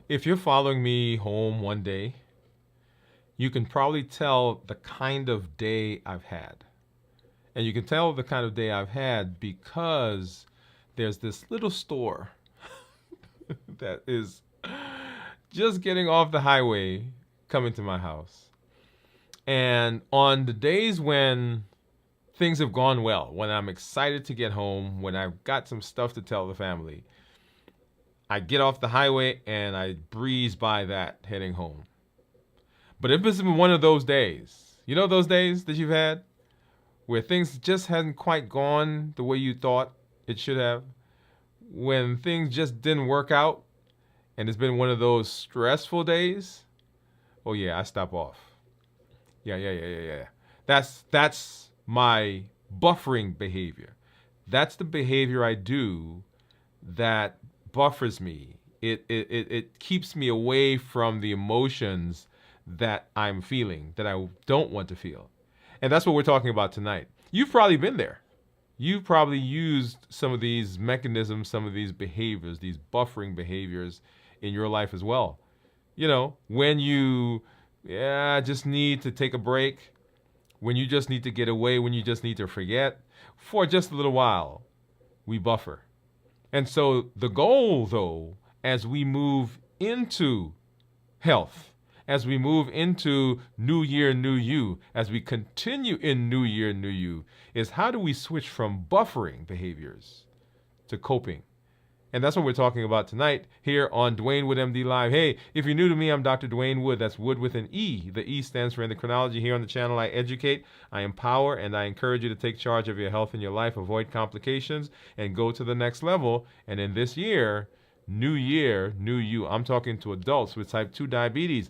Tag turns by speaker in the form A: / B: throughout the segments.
A: If you're following me home one day, you can probably tell the kind of day I've had. And you can tell the kind of day I've had because there's this little store that is just getting off the highway coming to my house. And on the days when things have gone well, when I'm excited to get home, when I've got some stuff to tell the family, I get off the highway and I breeze by that heading home. But if it's been one of those days, you know those days that you've had where things just hadn't quite gone the way you thought it should have, when things just didn't work out, and it's been one of those stressful days, oh yeah, I stop off. Yeah. That's my buffering behavior. That's the behavior I do that buffers me. It keeps me away from the emotions that I'm feeling, that I don't want to feel. And that's what we're talking about tonight. You've probably been there. You've probably used some of these mechanisms, some of these behaviors, these buffering behaviors in your life as well. You know, when you just need to take a break, when you just need to get away, when you just need to forget for just a little while, we buffer. And so the goal, though, as we move into health, as we move into New Year, New You, as we continue in New Year, New You, is how do we switch from buffering behaviors to coping? And that's what we're talking about tonight here on Dwain Woode MD Live. Hey, if you're new to me, I'm Dr. Dwain Woode. That's Wood with an E. The E stands for endocrinology. Here on the channel, I educate, I empower, and I encourage you to take charge of your health and your life, avoid complications, and go to the next level. And in this year, New You, I'm talking to adults with type 2 diabetes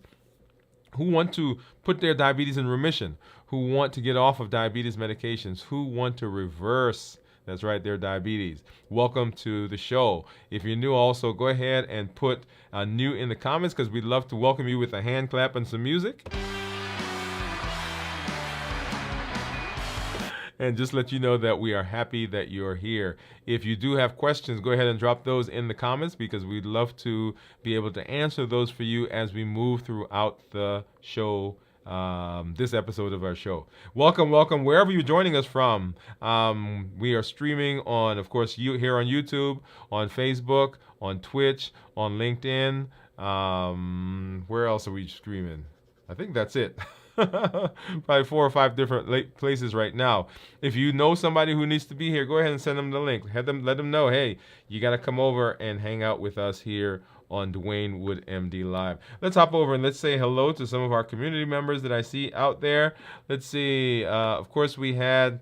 A: who want to put their diabetes in remission, who want to get off of diabetes medications, who want to reverse, that's right, their diabetes. Welcome to the show. If you're new, also go ahead and put new in the comments because we'd love to welcome you with a hand clap and some music. And just let you know that we are happy that you're here. If you do have questions, go ahead and drop those in the comments because we'd love to be able to answer those for you as we move throughout the show, this episode of our show. Welcome, wherever you're joining us from. We are streaming on, of course, here on YouTube, on Facebook, on Twitch, on LinkedIn. Where else are we streaming? I think that's it. Probably 4 or 5 different places right now. If you know somebody who needs to be here, go ahead and send them the link. Let them know, hey, you got to come over and hang out with us here on Dwain Woode MD Live. Let's hop over and let's say hello to some of our community members that I see out there. Let's see. Of course, we had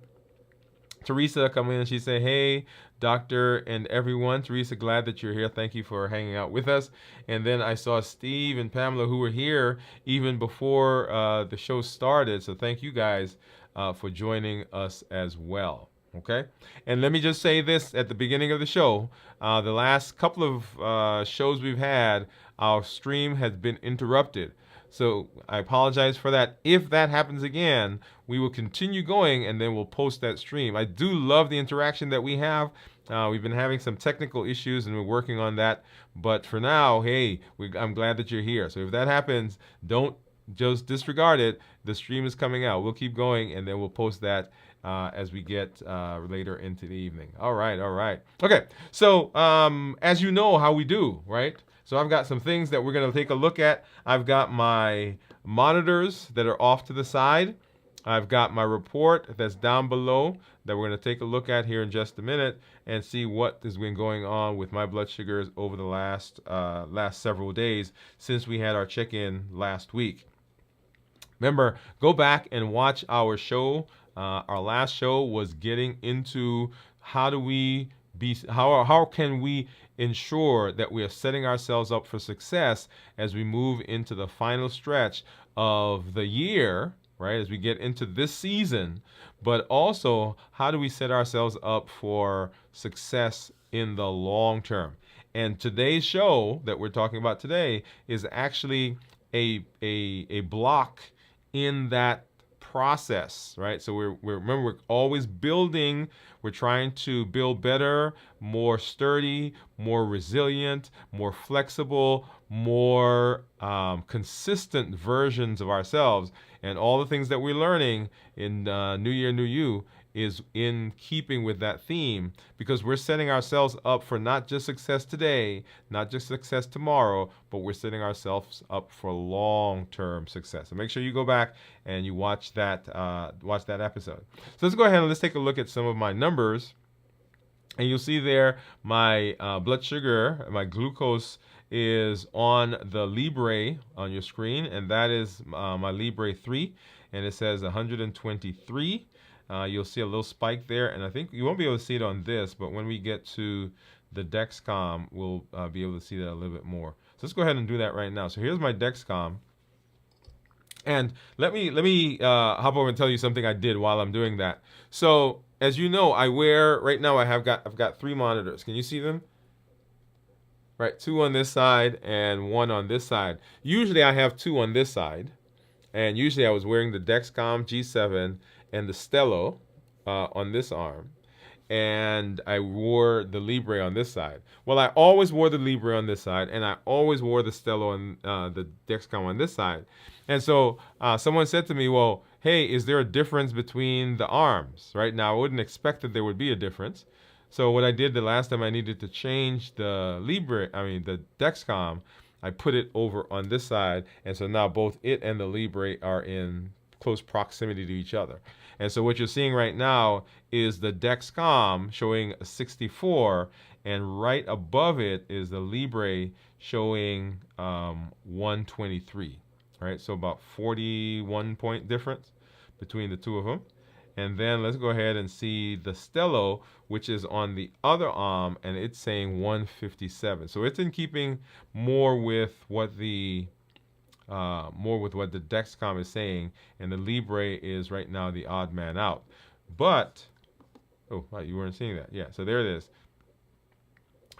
A: Teresa come in and she said, hey, Doctor and everyone. Teresa, glad that you're here. Thank you for hanging out with us. And then I saw Steve and Pamela who were here even before the show started. So thank you guys for joining us as well. Okay. And let me just say this at the beginning of the show. The last couple of shows we've had, our stream has been interrupted. So I apologize for that. If that happens again, we will continue going and then we'll post that stream. I do love the interaction that we have. We've been having some technical issues and we're working on that. But for now, hey, I'm glad that you're here. So if that happens, don't just disregard it. The stream is coming out. We'll keep going and then we'll post that as we get later into the evening. All right. Okay, so as you know how we do, right? So I've got some things that we're going to take a look at. I've got my monitors that are off to the side. I've got my report that's down below that we're going to take a look at here in just a minute and see what has been going on with my blood sugars over the last several days since we had our check-in last week. Remember, go back and watch our show. Our last show was getting into how can we ensure that we are setting ourselves up for success as we move into the final stretch of the year, right? As we get into this season, but also how do we set ourselves up for success in the long term? And today's show that we're talking about today is actually a block in that process, right? So we're always building. We're trying to build better, more sturdy, more resilient, more flexible, more consistent versions of ourselves. And all the things that we're learning in New Year, New You is in keeping with that theme, because we're setting ourselves up for not just success today, not just success tomorrow, but we're setting ourselves up for long-term success. So make sure you go back and you watch that episode. So let's go ahead and let's take a look at some of my numbers. And you'll see there my blood sugar, my glucose is on the Libre on your screen, and that is my Libre 3, and it says 123. You'll see a little spike there, and I think you won't be able to see it on this, but when we get to the Dexcom, we'll be able to see that a little bit more. So let's go ahead and do that right now. So here's my Dexcom. And let me hop over and tell you something I did while I'm doing that. So as you know, I wear right now. I've got 3 monitors. Can you see them? Right, 2 on this side and 1 on this side. Usually I have 2 on this side, and usually I was wearing the Dexcom G7 and the Stello on this arm, and I wore the Libre on this side. Well, I always wore the Libre on this side, and I always wore the Stello and the Dexcom on this side. And so someone said to me, well, hey, is there a difference between the arms? Right now, I wouldn't expect that there would be a difference. So what I did the last time I needed to change the the Dexcom, I put it over on this side, and so now both it and the Libre are in close proximity to each other. And so what you're seeing right now is the Dexcom showing a 64, and right above it is the Libre showing 123. Right, so about 41 point difference between the two of them. And then let's go ahead and see the Stello, which is on the other arm, and it's saying 157. So it's in keeping more with what the Dexcom is saying, and the Libre is right now the odd man out. But oh, you weren't seeing that. Yeah, so there it is.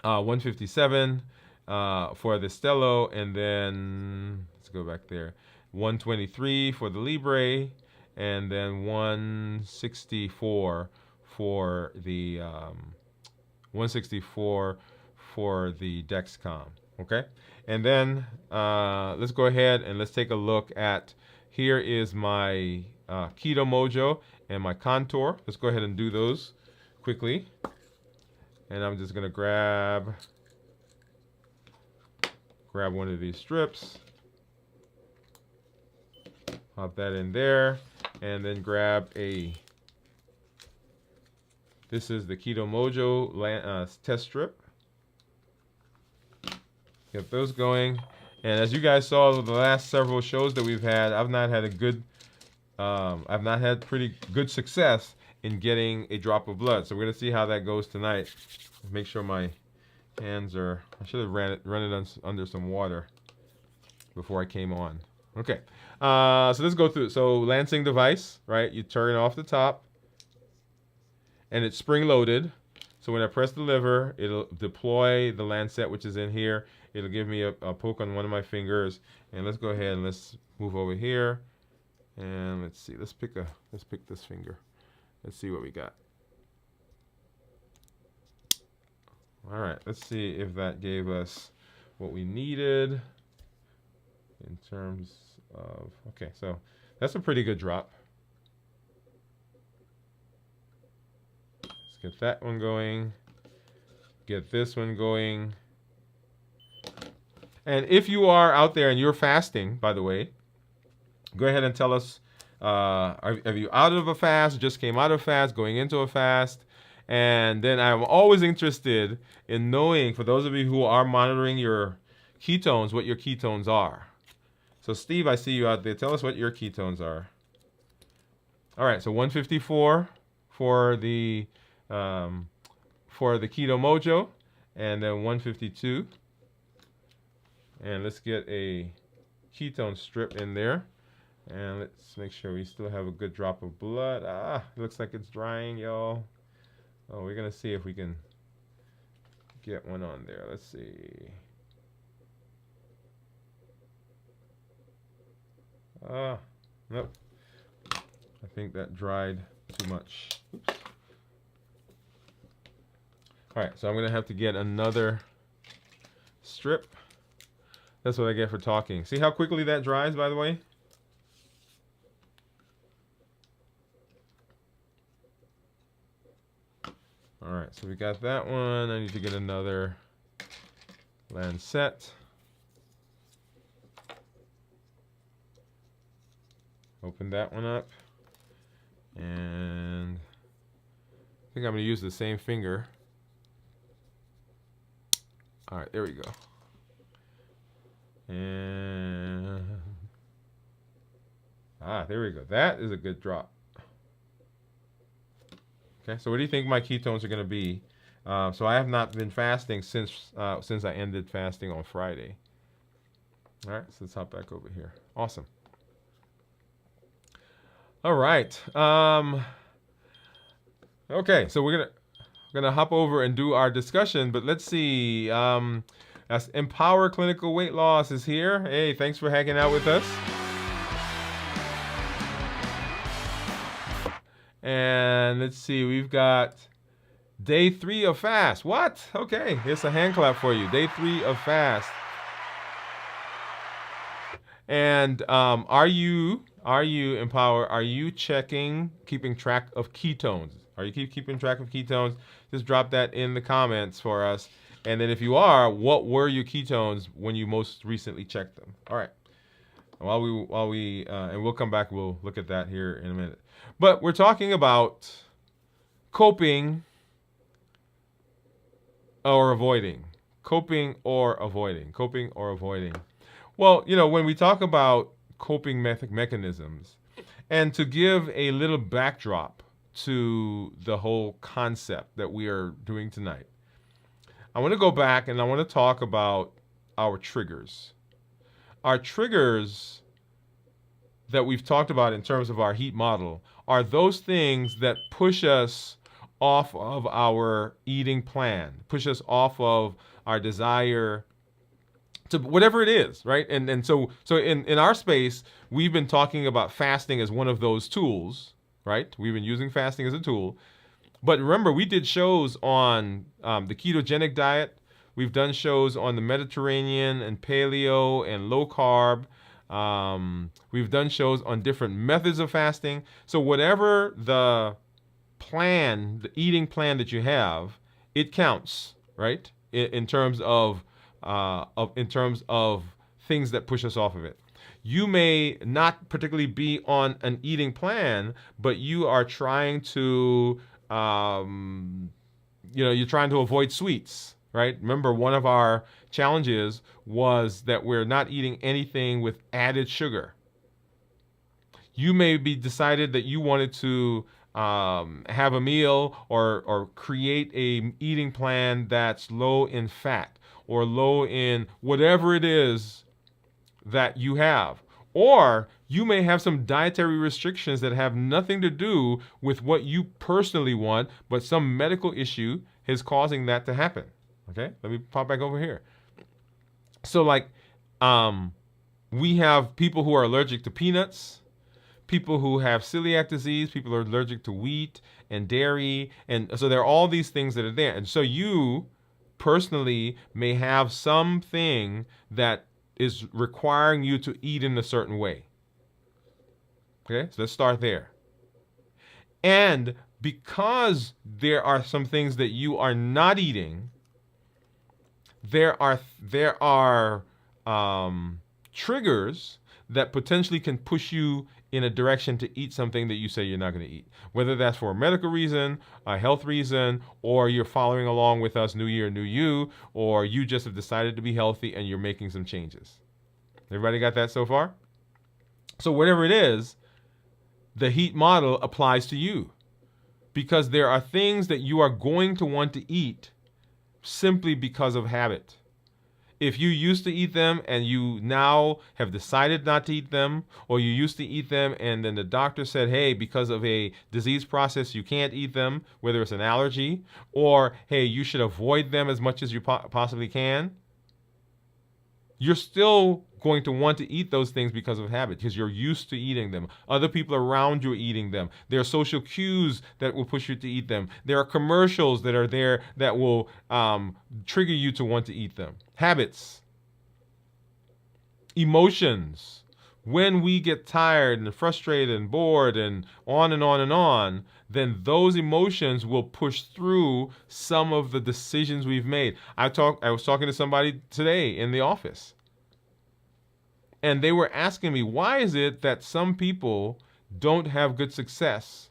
A: 157 for the Stello, and then let's go back there. 123 for the Libre, and then 164 for the 164 for the Dexcom. Okay, and then let's go ahead and let's take a look at. Here is my Keto Mojo and my Contour. Let's go ahead and do those quickly. And I'm just gonna grab one of these strips, pop that in there, and then grab this is the Keto Mojo test strip. Get those going. And as you guys saw the last several shows that we've had, I've not had pretty good success in getting a drop of blood. So we're gonna see how that goes tonight. Make sure my hands are, I should have run it under some water before I came on. Okay, so let's go through it. So lancing device, right? You turn off the top, and it's spring loaded. So when I press the lever, it'll deploy the lancet, which is in here. It'll give me a poke on one of my fingers. And let's go ahead and let's move over here, and let's see. Let's pick this finger. Let's see what we got. All right, let's see if that gave us what we needed in terms of, okay, so that's a pretty good drop. Let's get that one going, get this one going. And if you are out there and you're fasting, by the way, go ahead and tell us, are you out of a fast, just came out of a fast, going into a fast? And then I'm always interested in knowing, for those of you who are monitoring your ketones, what your ketones are. So Steve, I see you out there. Tell us what your ketones are. All right, so 154 for the Keto Mojo, and then 152. And let's get a ketone strip in there. And let's make sure we still have a good drop of blood. It looks like it's drying, y'all. Oh, we're gonna see if we can get one on there. Let's see. Nope. I think that dried too much. Oops. All right, so I'm gonna have to get another strip. That's what I get for talking. See how quickly that dries, by the way? All right, so we got that one. I need to get another lancet. Open that one up. And I think I'm going to use the same finger. All right, there we go. And there we go. That is a good drop. Okay, so what do you think my ketones are going to be? So I have not been fasting since I ended fasting on Friday. All right, so let's hop back over here. Awesome. All right. Okay, so we're gonna hop over and do our discussion, but let's see. That's Empower Clinical Weight Loss is here. Hey, thanks for hanging out with us. And let's see, we've got day 3 of fast. What? Okay, here's a hand clap for you. Day 3 of fast. And are you Empower? Are you keeping track of ketones? Are you keeping track of ketones? Just drop that in the comments for us. And then if you are, what were your ketones when you most recently checked them? All right. While we and we'll come back, we'll look at that here in a minute. But we're talking about coping or avoiding. Coping or avoiding. Coping or avoiding. Well, when we talk about coping mechanisms, and to give a little backdrop to the whole concept that we are doing tonight, I want to go back and I want to talk about our triggers. Our triggers that we've talked about in terms of our heat model are those things that push us off of our eating plan, push us off of our desire to whatever it is, right? And so in our space, we've been talking about fasting as one of those tools, right? We've been using fasting as a tool. But remember, we did shows on the ketogenic diet. We've done shows on the Mediterranean and paleo and low carb. We've done shows on different methods of fasting. So whatever the eating plan that you have, it counts, right? In terms of things that push us off of it. You may not particularly be on an eating plan, but you are trying to, you're trying to avoid sweets, right? Remember, one of our challenges was that we're not eating anything with added sugar. You may be decided that you wanted to have a meal or create a eating plan that's low in fat or low in whatever it is that you have. Or you may have some dietary restrictions that have nothing to do with what you personally want, but some medical issue is causing that to happen. Okay, let me pop back over here. So we have people who are allergic to peanuts, people who have celiac disease, people who are allergic to wheat and dairy. And so there are all these things that are there. And so you personally may have something that is requiring you to eat in a certain way. Okay, so let's start there. And because there are some things that you are not eating, there are triggers that potentially can push you in a direction to eat something that you say you're not going to eat. Whether that's for a medical reason, a health reason, or you're following along with us, New Year, New You, or you just have decided to be healthy and you're making some changes. Everybody got that so far? So whatever it is, the heat model applies to you, because there are things that you are going to want to eat simply because of habit. If you used to eat them and you now have decided not to eat them, or you used to eat them and then the doctor said, hey, because of a disease process, you can't eat them, whether it's an allergy, or hey, you should avoid them as much as you possibly can, you're still going to want to eat those things because of habit, because you're used to eating them. Other people around you are eating them. There are social cues that will push you to eat them. There are commercials that are there that will trigger you to want to eat them. Habits. emotions. When we get tired and frustrated and bored and on and on and on, then those emotions will push through some of the decisions we've made. I was talking to somebody today in the office, and they were asking me, why is it that some people don't have good success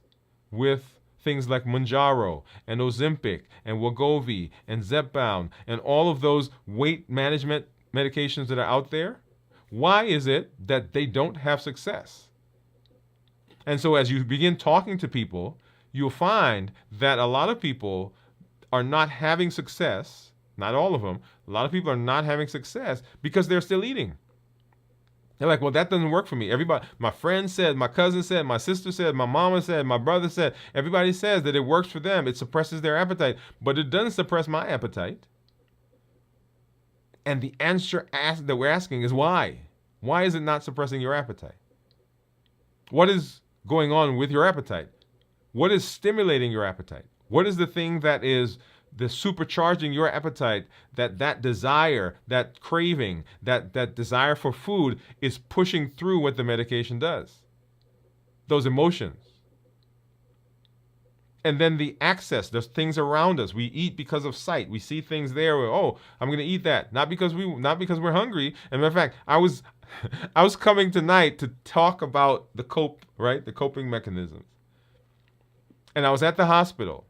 A: with things like Mounjaro and Ozempic and Wegovy and Zepbound and all of those weight management medications that are out there? Why is it that they don't have success? And so as you begin talking to people, you'll find that a lot of people are not having success. Not all of them. A lot of people are not having success because they're still eating. They're like, well, that doesn't work for me. Everybody, my friend said, my cousin said, my sister said, my mama said, my brother said, everybody says that it works for them. It suppresses their appetite, but it doesn't suppress my appetite. And the answer that we're asking is why? Why is it not suppressing your appetite? What is going on with your appetite? What is stimulating your appetite? What is the thing that is the supercharging your appetite, that desire, that craving, that desire for food is pushing through what the medication does? Those emotions. And then the access, there's things around us. We eat because of sight. We see things there. Oh, I'm going to eat that. Not because we're hungry. And matter of fact, I was coming tonight to talk about the coping mechanisms. And I was at the hospital.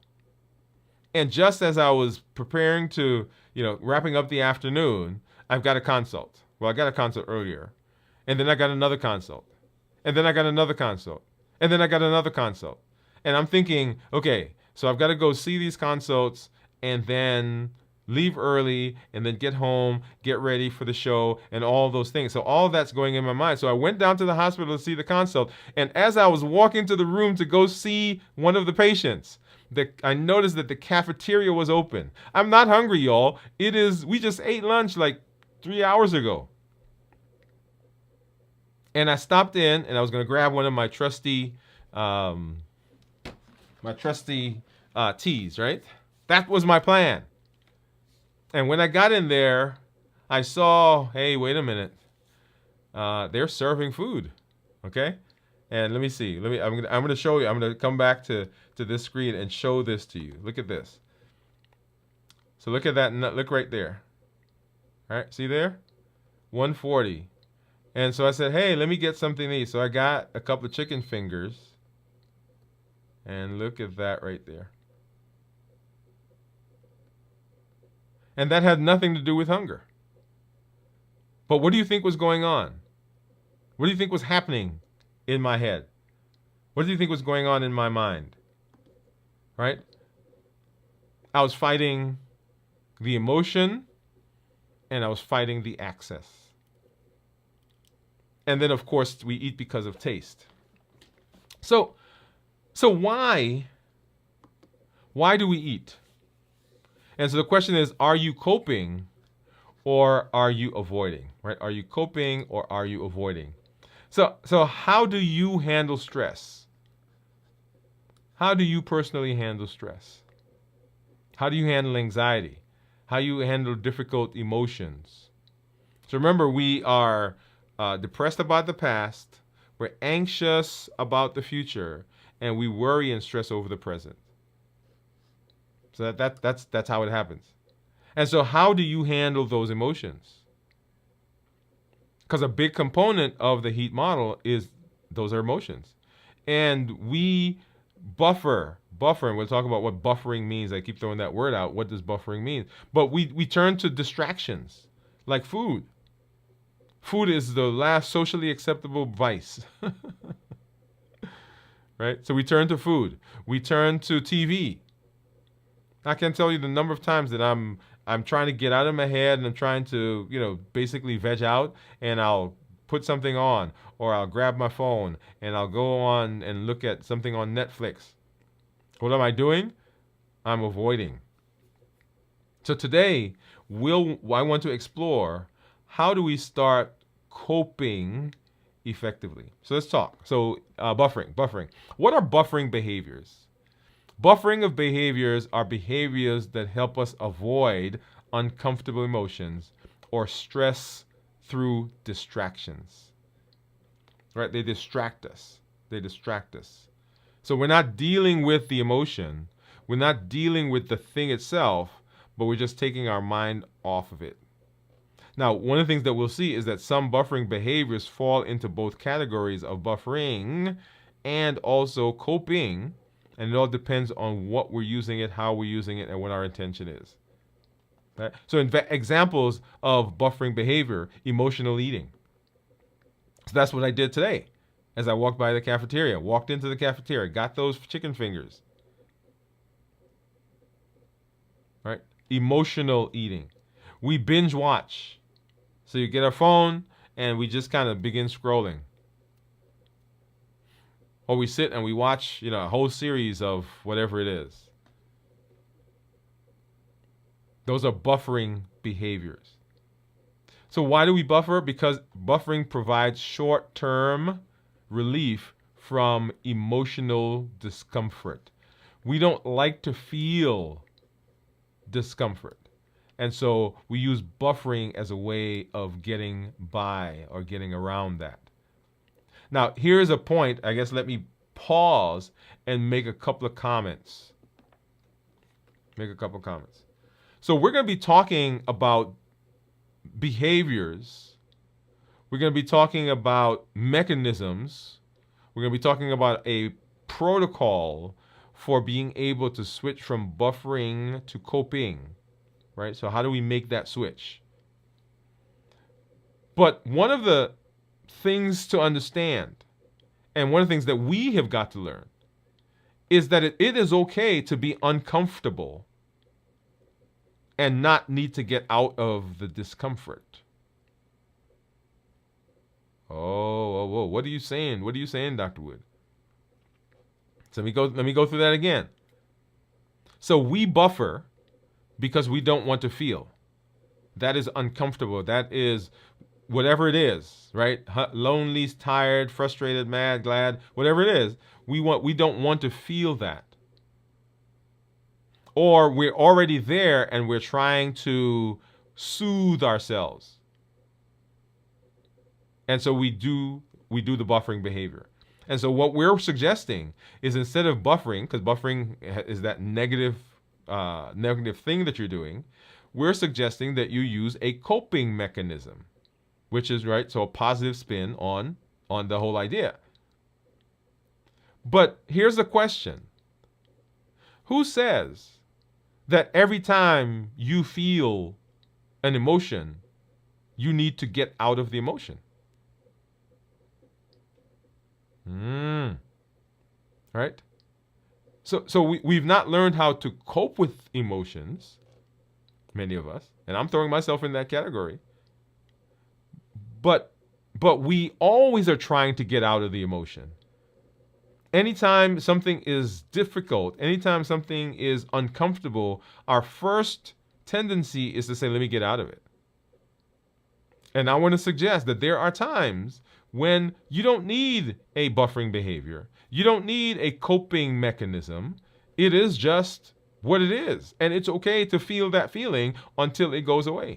A: And just as I was preparing to, wrapping up the afternoon, I've got a consult. Well, I got a consult earlier. And then I got another consult. And then I got another consult. And then I got another consult. And I'm thinking, okay, so I've got to go see these consults and then leave early and then get home, get ready for the show and all those things. So all that's going in my mind. So I went down to the hospital to see the consult. And as I was walking to the room to go see one of the patients, I noticed that the cafeteria was open. I'm not hungry, y'all. We just ate lunch like 3 hours ago. And I stopped in and I was going to grab one of my trusty teas, right? That was my plan. And when I got in there, I saw, hey, wait a minute. They're serving food, okay? And let me see. I'm going to show you. I'm going to come back to this screen and show this to you. Look at this. So look at that. Look right there. All right, see there? 140. And so I said, hey, let me get something to eat. So I got a couple of chicken fingers. And look at that right there. And that had nothing to do with hunger. But what do you think was going on? What do you think was happening in my head? What do you think was going on in my mind? Right? I was fighting the emotion and I was fighting the access. And then, of course, we eat because of taste. So why do we eat? And so the question is, are you coping or are you avoiding? Right? Are you coping or are you avoiding? So how do you handle stress? How do you personally handle stress? How do you handle anxiety? How do you handle difficult emotions? So remember, we are depressed about the past, we're anxious about the future, and we worry and stress over the present. So that's how it happens. And so how do you handle those emotions? Because a big component of the HEAT model is those are emotions. And we buffer, and we'll talk about what buffering means. I keep throwing that word out. What does buffering mean? But we turn to distractions like food. Food is the last socially acceptable vice. Right? So we turn to food. We turn to TV. I can't tell you the number of times that I'm trying to get out of my head and I'm trying to, basically veg out, and I'll put something on, or I'll grab my phone and I'll go on and look at something on Netflix. What am I doing? I'm avoiding. So today, I want to explore how do we start coping effectively. So let's talk. So buffering. What are buffering behaviors? Buffering of behaviors are behaviors that help us avoid uncomfortable emotions or stress through distractions. Right? They distract us. They distract us. So we're not dealing with the emotion. We're not dealing with the thing itself, but we're just taking our mind off of it. Now, one of the things that we'll see is that some buffering behaviors fall into both categories of buffering and also coping, and it all depends on what we're using it, how we're using it, and what our intention is. Right? So examples of buffering behavior: emotional eating. So that's what I did today as I walked by the cafeteria, walked into the cafeteria, got those chicken fingers. Right? Emotional eating. We binge watch. So you get our phone and we just kind of begin scrolling. Or we sit and we watch, a whole series of whatever it is. Those are buffering behaviors. So why do we buffer? Because buffering provides short-term relief from emotional discomfort. We don't like to feel discomfort. And so we use buffering as a way of getting by or getting around that. Now, here's a point. I guess let me pause and make a couple of comments. So we're going to be talking about behaviors. We're going to be talking about mechanisms. We're going to be talking about a protocol for being able to switch from buffering to coping. Right? So how do we make that switch? But one of the things to understand, and one of the things that we have got to learn, is that it is okay to be uncomfortable and not need to get out of the discomfort. Oh, what are you saying? What are you saying, Dr. Woode? So let me go through that again. So we buffer because we don't want to feel. That is uncomfortable. That is whatever it is, right? Lonely, tired, frustrated, mad, glad, whatever it is. We don't want to feel that. Or we're already there and we're trying to soothe ourselves. And so we do the buffering behavior. And so what we're suggesting is, instead of buffering, because buffering is that negative thing that you're doing, we're suggesting that you use a coping mechanism, which is, right, so a positive spin on the whole idea. But here's the question. Who says that every time you feel an emotion, you need to get out of the emotion? Right? So we've not learned how to cope with emotions, many of us, and I'm throwing myself in that category. But we always are trying to get out of the emotion. Anytime something is difficult, anytime something is uncomfortable, our first tendency is to say, let me get out of it. And I want to suggest that there are times when you don't need a buffering behavior. You don't need a coping mechanism. It is just what it is. And it's okay to feel that feeling until it goes away.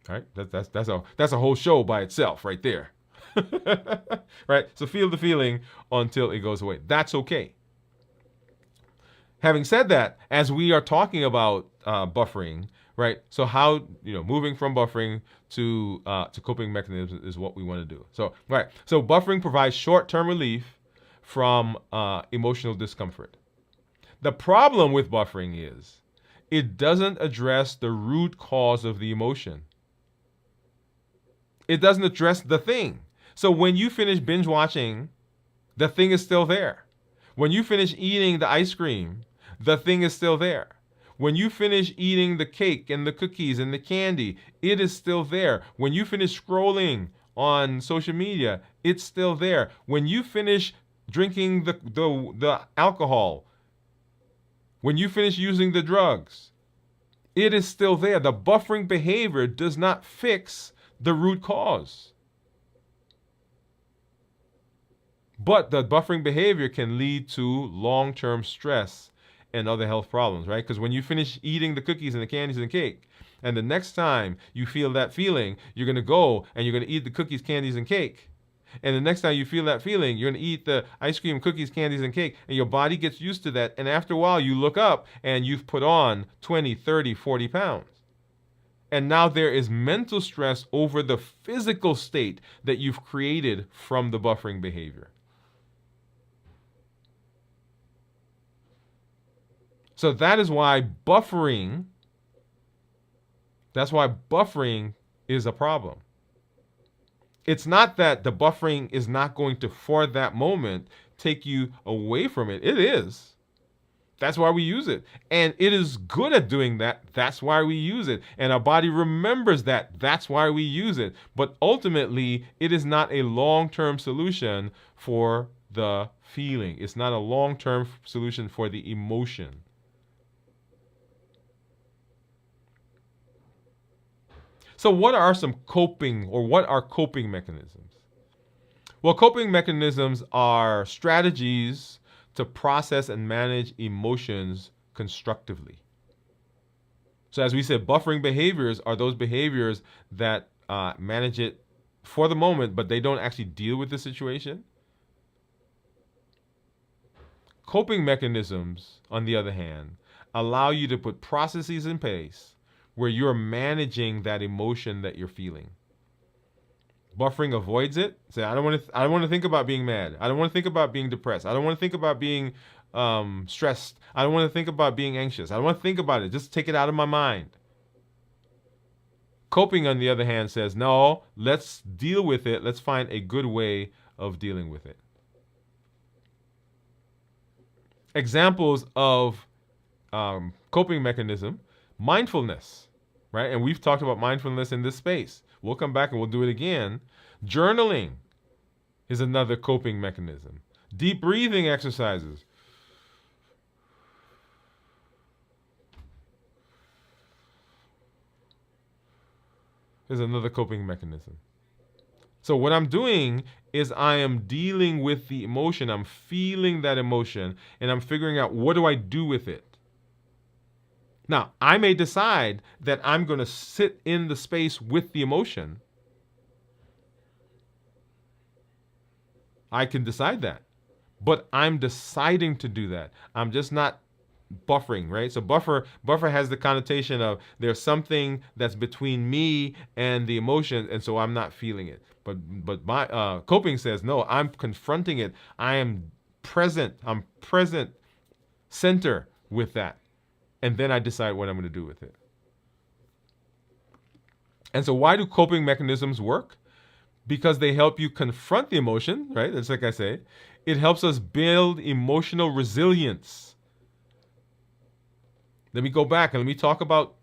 A: Right? That's a whole show by itself right there. Right? So feel the feeling until it goes away. That's okay. Having said that, as we are talking about buffering, right? So how, moving from buffering to coping mechanisms is what we want to do. So, right. So buffering provides short-term relief from emotional discomfort. The problem with buffering is it doesn't address the root cause of the emotion. It doesn't address the thing. So when you finish binge watching, the thing is still there. When you finish eating the ice cream, the thing is still there. When you finish eating the cake and the cookies and the candy, it is still there. When you finish scrolling on social media, it's still there. When you finish drinking the alcohol, when you finish using the drugs, it is still there. The buffering behavior does not fix the root cause. But the buffering behavior can lead to long-term stress and other health problems, right? Because when you finish eating the cookies and the candies and the cake, and the next time you feel that feeling, you're going to go and you're going to eat the cookies, candies, and cake. And the next time you feel that feeling, you're going to eat the ice cream, cookies, candies, and cake. And your body gets used to that. And after a while, you look up and you've put on 20, 30, 40 pounds. And now there is mental stress over the physical state that you've created from the buffering behavior. So that is why buffering is a problem. It's not that the buffering is not going to, for that moment, take you away from it. It is. That's why we use it. And it is good at doing that. That's why we use it. And our body remembers that. That's why we use it. But ultimately, it is not a long-term solution for the feeling. It's not a long-term solution for the emotion. So what are coping mechanisms? Well, coping mechanisms are strategies to process and manage emotions constructively. So as we said, buffering behaviors are those behaviors that manage it for the moment, but they don't actually deal with the situation. Coping mechanisms, on the other hand, allow you to put processes in place where you're managing that emotion that you're feeling. Buffering avoids it. Say, I don't want to think about being mad. I don't want to think about being depressed. I don't want to think about being stressed. I don't want to think about being anxious. I don't want to think about it. Just take it out of my mind. Coping, on the other hand, says, no, let's deal with it. Let's find a good way of dealing with it. Examples of coping mechanism: mindfulness, right? And we've talked about mindfulness in this space. We'll come back and we'll do it again. Journaling is another coping mechanism. Deep breathing exercises. Is another coping mechanism. So what I'm doing is I am dealing with the emotion. I'm feeling that emotion and I'm figuring out, what do I do with it? Now, I may decide that I'm going to sit in the space with the emotion. I can decide that. But I'm deciding to do that. I'm just not buffering, right? So buffer has the connotation of there's something that's between me and the emotion, and so I'm not feeling it. But my coping says, no, I'm confronting it. I am present. I'm present center with that. And then I decide what I'm going to do with it. And so why do coping mechanisms work? Because they help you confront the emotion, right? That's like I say. It helps us build emotional resilience. Let me go back and let me talk about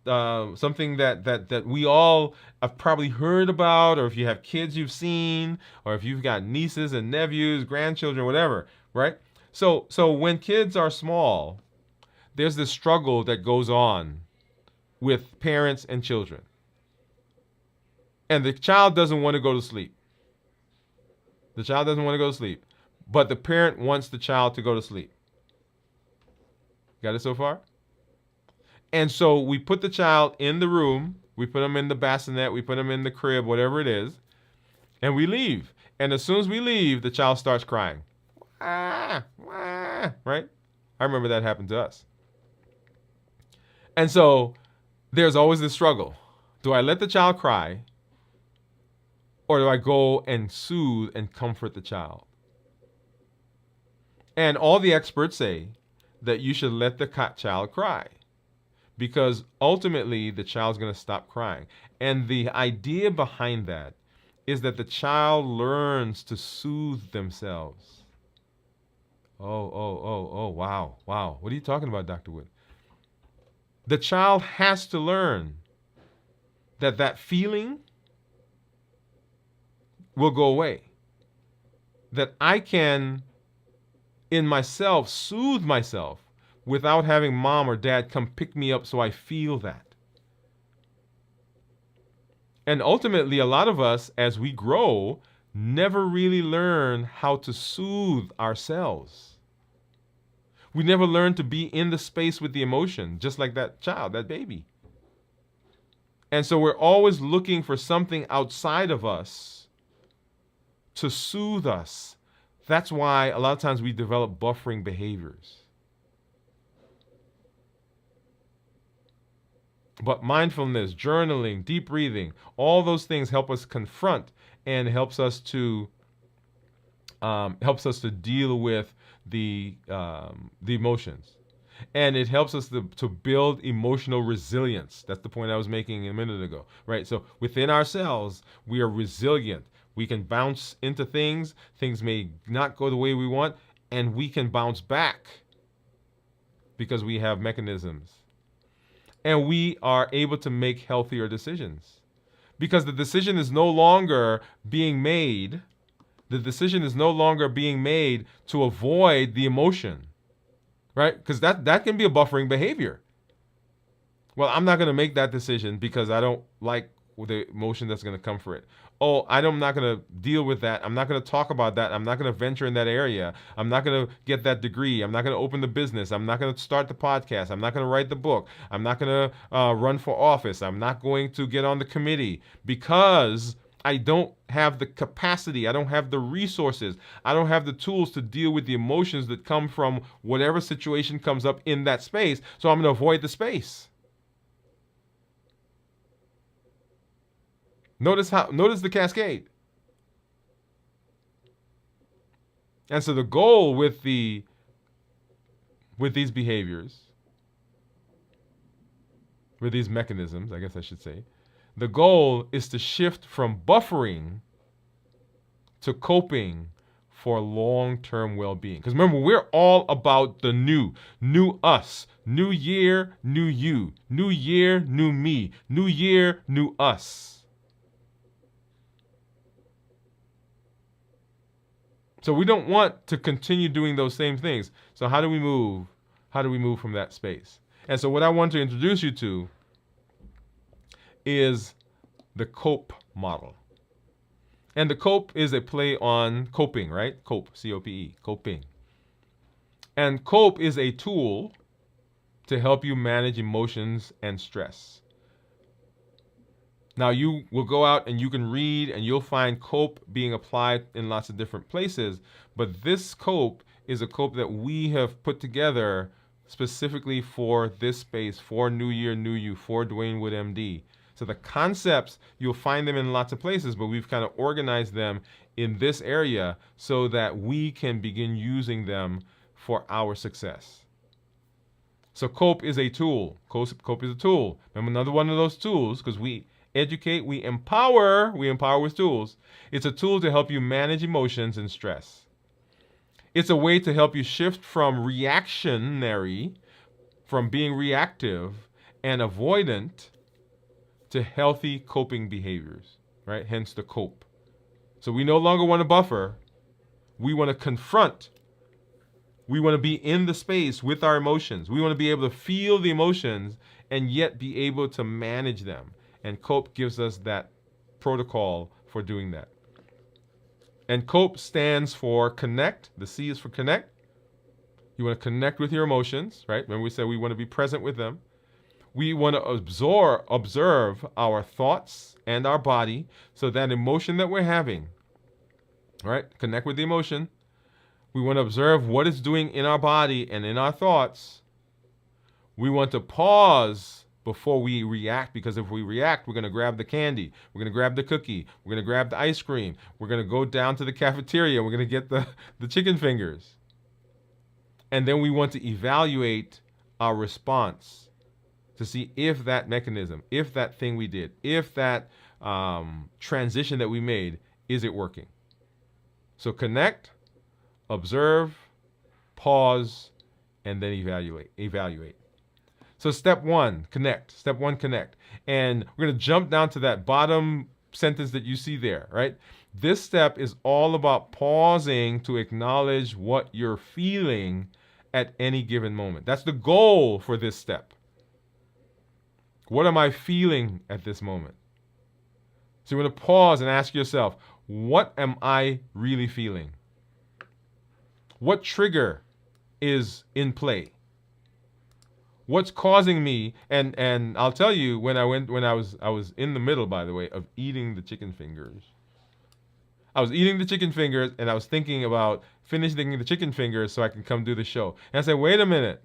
A: something that we all have probably heard about, or if you have kids you've seen, or if you've got nieces and nephews, grandchildren, whatever, right? So when kids are small, there's this struggle that goes on with parents and children. And the child doesn't want to go to sleep. The child doesn't want to go to sleep. But the parent wants the child to go to sleep. Got it so far? And so we put the child in the room. We put them in the bassinet. We put them in the crib, whatever it is. And we leave. And as soon as we leave, the child starts crying. Right? I remember that happened to us. And so there's always this struggle. Do I let the child cry? Or do I go and soothe and comfort the child? And all the experts say that you should let the child cry, because ultimately the child's going to stop crying. And the idea behind that is that the child learns to soothe themselves. Wow. What are you talking about, Dr. Woode? The child has to learn that feeling will go away. That I can, in myself, soothe myself without having mom or dad come pick me up so I feel that. And ultimately, a lot of us, as we grow, never really learn how to soothe ourselves. We never learn to be in the space with the emotion, just like that child, that baby. And so we're always looking for something outside of us to soothe us. That's why a lot of times we develop buffering behaviors. But mindfulness, journaling, deep breathing, all those things help us confront and helps us to deal with the emotions. And it helps us to build emotional resilience. That's the point I was making a minute ago, right? So within ourselves, we are resilient. We can bounce into things. Things may not go the way we want, and we can bounce back because we have mechanisms. And we are able to make healthier decisions because the decision is no longer being made. The decision is no longer being made to avoid the emotion. Right? Because that can be a buffering behavior. Well, I'm not going to make that decision because I don't like the emotion that's going to come for it. Oh, I'm not going to deal with that. I'm not going to talk about that. I'm not going to venture in that area. I'm not going to get that degree. I'm not going to open the business. I'm not going to start the podcast. I'm not going to write the book. I'm not going to run for office. I'm not going to get on the committee because I don't have the capacity. I don't have the resources. I don't have the tools to deal with the emotions that come from whatever situation comes up in that space. So I'm going to avoid the space. Notice the cascade. And so the goal with these behaviors, with these mechanisms, I guess I should say, the goal is to shift from buffering to coping for long-term well-being. Because remember, we're all about the new us, new year, new you, new year, new me, new year, new us. So we don't want to continue doing those same things. So how do we move? How do we move from that space? And so what I want to introduce you to is the COPE model. And the COPE is a play on coping, right? COPE, C-O-P-E, coping. And COPE is a tool to help you manage emotions and stress. Now you will go out and you can read and you'll find COPE being applied in lots of different places, but this COPE is a COPE that we have put together specifically for this space, for New Year, New You, for Dwain Woode, MD. So the concepts, you'll find them in lots of places, but we've kind of organized them in this area so that we can begin using them for our success. So COPE is a tool. COPE is a tool. Remember, another one of those tools, because we educate, we empower with tools. It's a tool to help you manage emotions and stress. It's a way to help you shift from reactionary, from being reactive and avoidant, to healthy coping behaviors, right? Hence the COPE. So we no longer want to buffer. We want to confront. We want to be in the space with our emotions. We want to be able to feel the emotions and yet be able to manage them. And COPE gives us that protocol for doing that. And COPE stands for connect. The C is for connect. You want to connect with your emotions, right? Remember we said we want to be present with them. We want to observe our thoughts and our body, so that emotion that we're having, right? Connect with the emotion. We want to observe what it's doing in our body and in our thoughts. We want to pause before we react, because if we react, we're going to grab the candy, we're going to grab the cookie, we're going to grab the ice cream, we're going to go down to the cafeteria, we're going to get the chicken fingers. And then we want to evaluate our response to see if that mechanism, if that thing we did, if that transition that we made, is it working? So connect, observe, pause, and then evaluate. So step one, connect. Step one, connect. And we're going to jump down to that bottom sentence that you see there, right? This step is all about pausing to acknowledge what you're feeling at any given moment. That's the goal for this step. What am I feeling at this moment? So you want to pause and ask yourself, what am I really feeling? What trigger is in play. What's causing me, and I'll tell you, when I was in the middle, by the way, of eating the chicken fingers. I was eating the chicken fingers, and I was thinking about finishing the chicken fingers so I can come do the show. And I said, wait a minute.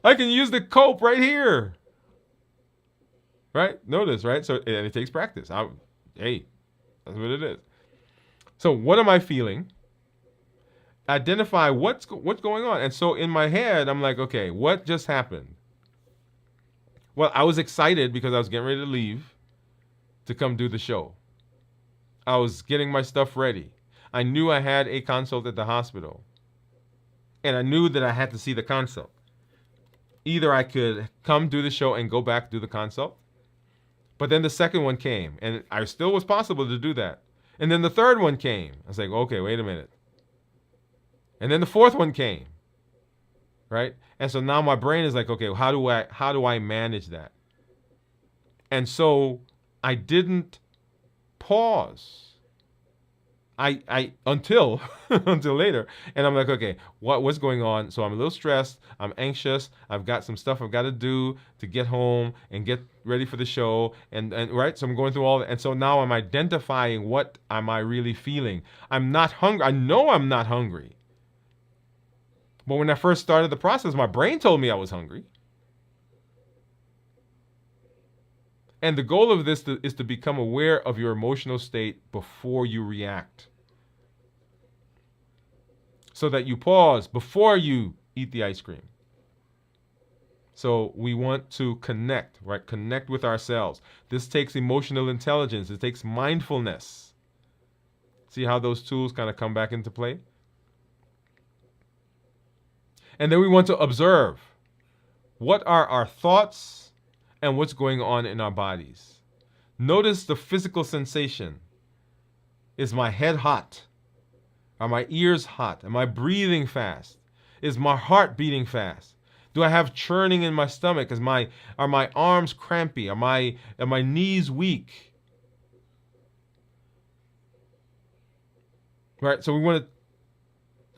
A: I can use the cope right here. Right? Notice, right? So, and it takes practice. Hey, that's what it is. So what am I feeling? Identify what's going on. And so in my head, I'm like, okay, what just happened? Well, I was excited because I was getting ready to leave to come do the show. I was getting my stuff ready. I knew I had a consult at the hospital. And I knew that I had to see the consult. Either I could come do the show and go back do the consult. But then the second one came, and I still was possible to do that. And then the third one came. I was like, okay, wait a minute. And then the fourth one came. Right? And so now my brain is like, okay, how do I manage that? And so I didn't pause. I until until later, and I'm like, okay, what's going on? So I'm a little stressed. I'm anxious. I've got some stuff I've got to do to get home and get ready for the show, and right. So I'm going through all that, and so now I'm identifying what am I really feeling. I'm not hungry. I know I'm not hungry. But when I first started the process, my brain told me I was hungry. And the goal of this is to become aware of your emotional state before you react. So that you pause before you eat the ice cream. So we want to connect, right? Connect with ourselves. This takes emotional intelligence. It takes mindfulness. See how those tools kind of come back into play? And then we want to observe. What are our thoughts and what's going on in our bodies? Notice the physical sensation. Is my head hot? Are my ears hot? Am I breathing fast? Is my heart beating fast? Do I have churning in my stomach? Are my arms crampy? Are my knees weak? Right? So we want to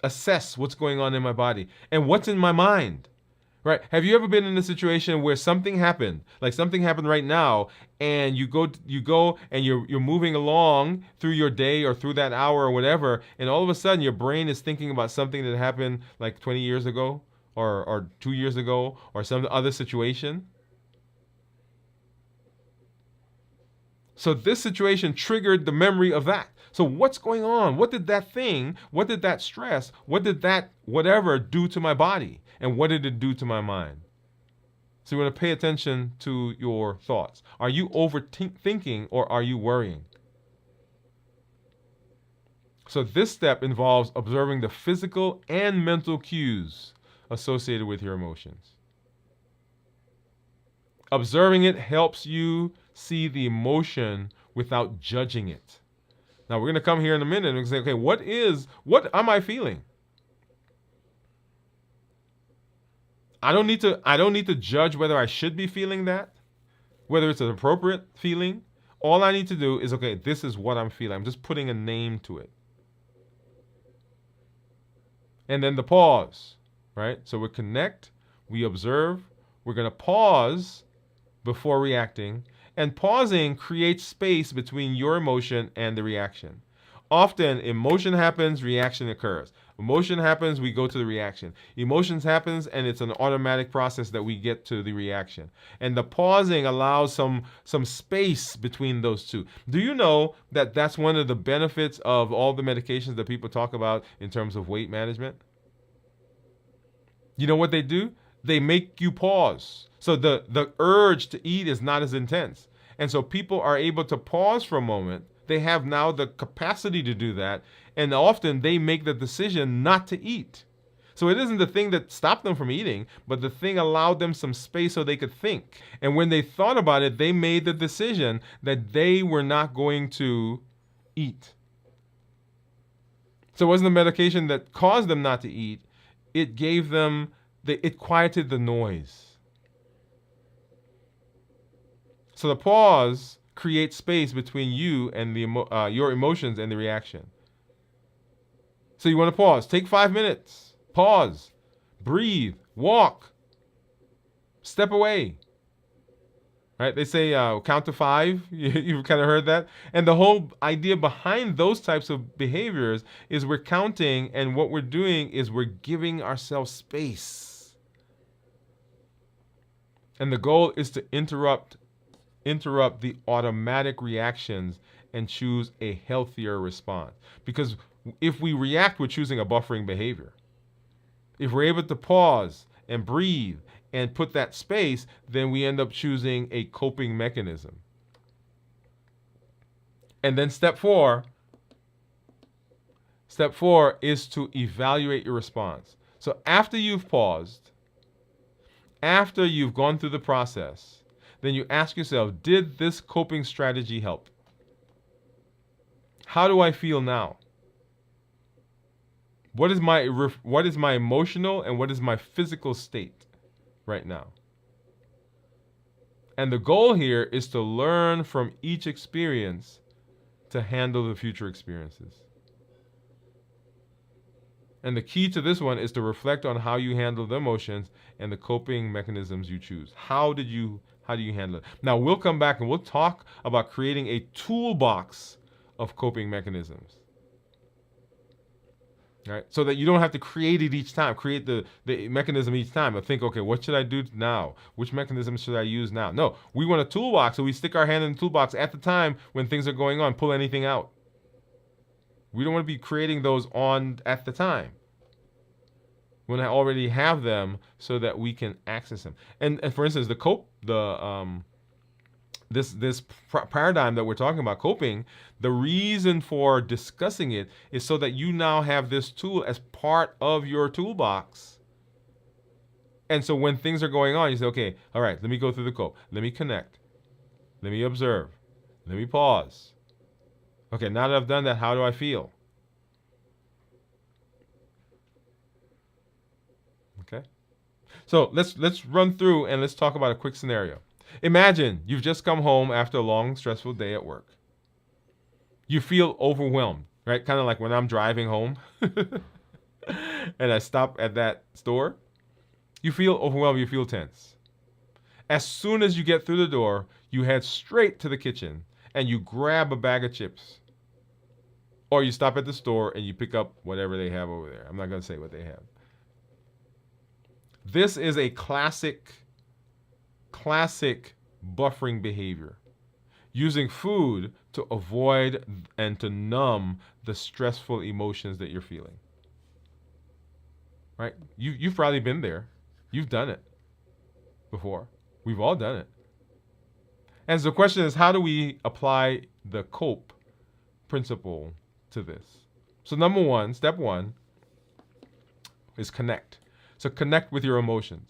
A: assess what's going on in my body and what's in my mind. Right? Have you ever been in a situation where something happened, like something happened right now, and you go and you're moving along through your day or through that hour or whatever, and all of a sudden your brain is thinking about something that happened like 20 years ago or 2 years ago or some other situation? So this situation triggered the memory of that. So what's going on? What did that thing, what did that stress, what did that whatever do to my body? And what did it do to my mind? So you want to pay attention to your thoughts. Are you overthinking or are you worrying? So this step involves observing the physical and mental cues associated with your emotions. Observing it helps you see the emotion without judging it. Now we're going to come here in a minute and say, okay, what am I feeling? I don't need to judge whether I should be feeling that, whether it's an appropriate feeling. All I need to do is, okay, this is what I'm feeling. I'm just putting a name to it. And then the pause, right? So we connect, we observe, we're going to pause before reacting, and pausing creates space between your emotion and the reaction. Often emotion happens, reaction occurs. Emotion happens, we go to the reaction. Emotions happens, and it's an automatic process that we get to the reaction. And the pausing allows some space between those two. Do you know that that's one of the benefits of all the medications that people talk about in terms of weight management? You know what they do? They make you pause. So the urge to eat is not as intense. And so people are able to pause for a moment. They have now the capacity to do that. And often they make the decision not to eat. So it isn't the thing that stopped them from eating, but the thing allowed them some space so they could think. And when they thought about it, they made the decision that they were not going to eat. So it wasn't the medication that caused them not to eat. It gave them, it quieted the noise. So the pause creates space between you and your emotions and the reaction. So you want to pause. Take 5 minutes. Pause. Breathe. Walk. Step away. Right? They say count to 5. You've kind of heard that. And the whole idea behind those types of behaviors is we're counting, and what we're doing is we're giving ourselves space. And the goal is to interrupt the automatic reactions and choose a healthier response. Because if we react, we're choosing a buffering behavior. If we're able to pause and breathe and put that space, then we end up choosing a coping mechanism. And then step four is to evaluate your response. So after you've paused, after you've gone through the process, then you ask yourself, did this coping strategy help? How do I feel now? What is my emotional and what is my physical state right now? And the goal here is to learn from each experience to handle the future experiences. And the key to this one is to reflect on how you handle the emotions and the coping mechanisms you choose. How do you handle it? Now we'll come back and we'll talk about creating a toolbox of coping mechanisms. Right? So that you don't have to create it each time, create the mechanism each time, but think, okay, what should I do now? Which mechanism should I use now? No, we want a toolbox, so we stick our hand in the toolbox at the time when things are going on, pull anything out. We don't want to be creating those on at the time when I already have them so that we can access them. And for instance, this paradigm that we're talking about, coping, the reason for discussing it is so that you now have this tool as part of your toolbox. And so when things are going on, you say, okay, all right, let me go through the cope. Let me connect. Let me observe. Let me pause. Okay, now that I've done that, how do I feel? Okay. So let's run through and let's talk about a quick scenario. Imagine you've just come home after a long, stressful day at work. You feel overwhelmed, right? Kind of like when I'm driving home and I stop at that store. You feel overwhelmed, you feel tense. As soon as you get through the door, you head straight to the kitchen and you grab a bag of chips. Or you stop at the store and you pick up whatever they have over there. I'm not going to say what they have. This is a classic buffering behavior. Using food to avoid and to numb the stressful emotions that you're feeling. Right? You've probably been there. You've done it before. We've all done it. And so the question is, how do we apply the COPE principle to this? So step one is connect. So connect with your emotions.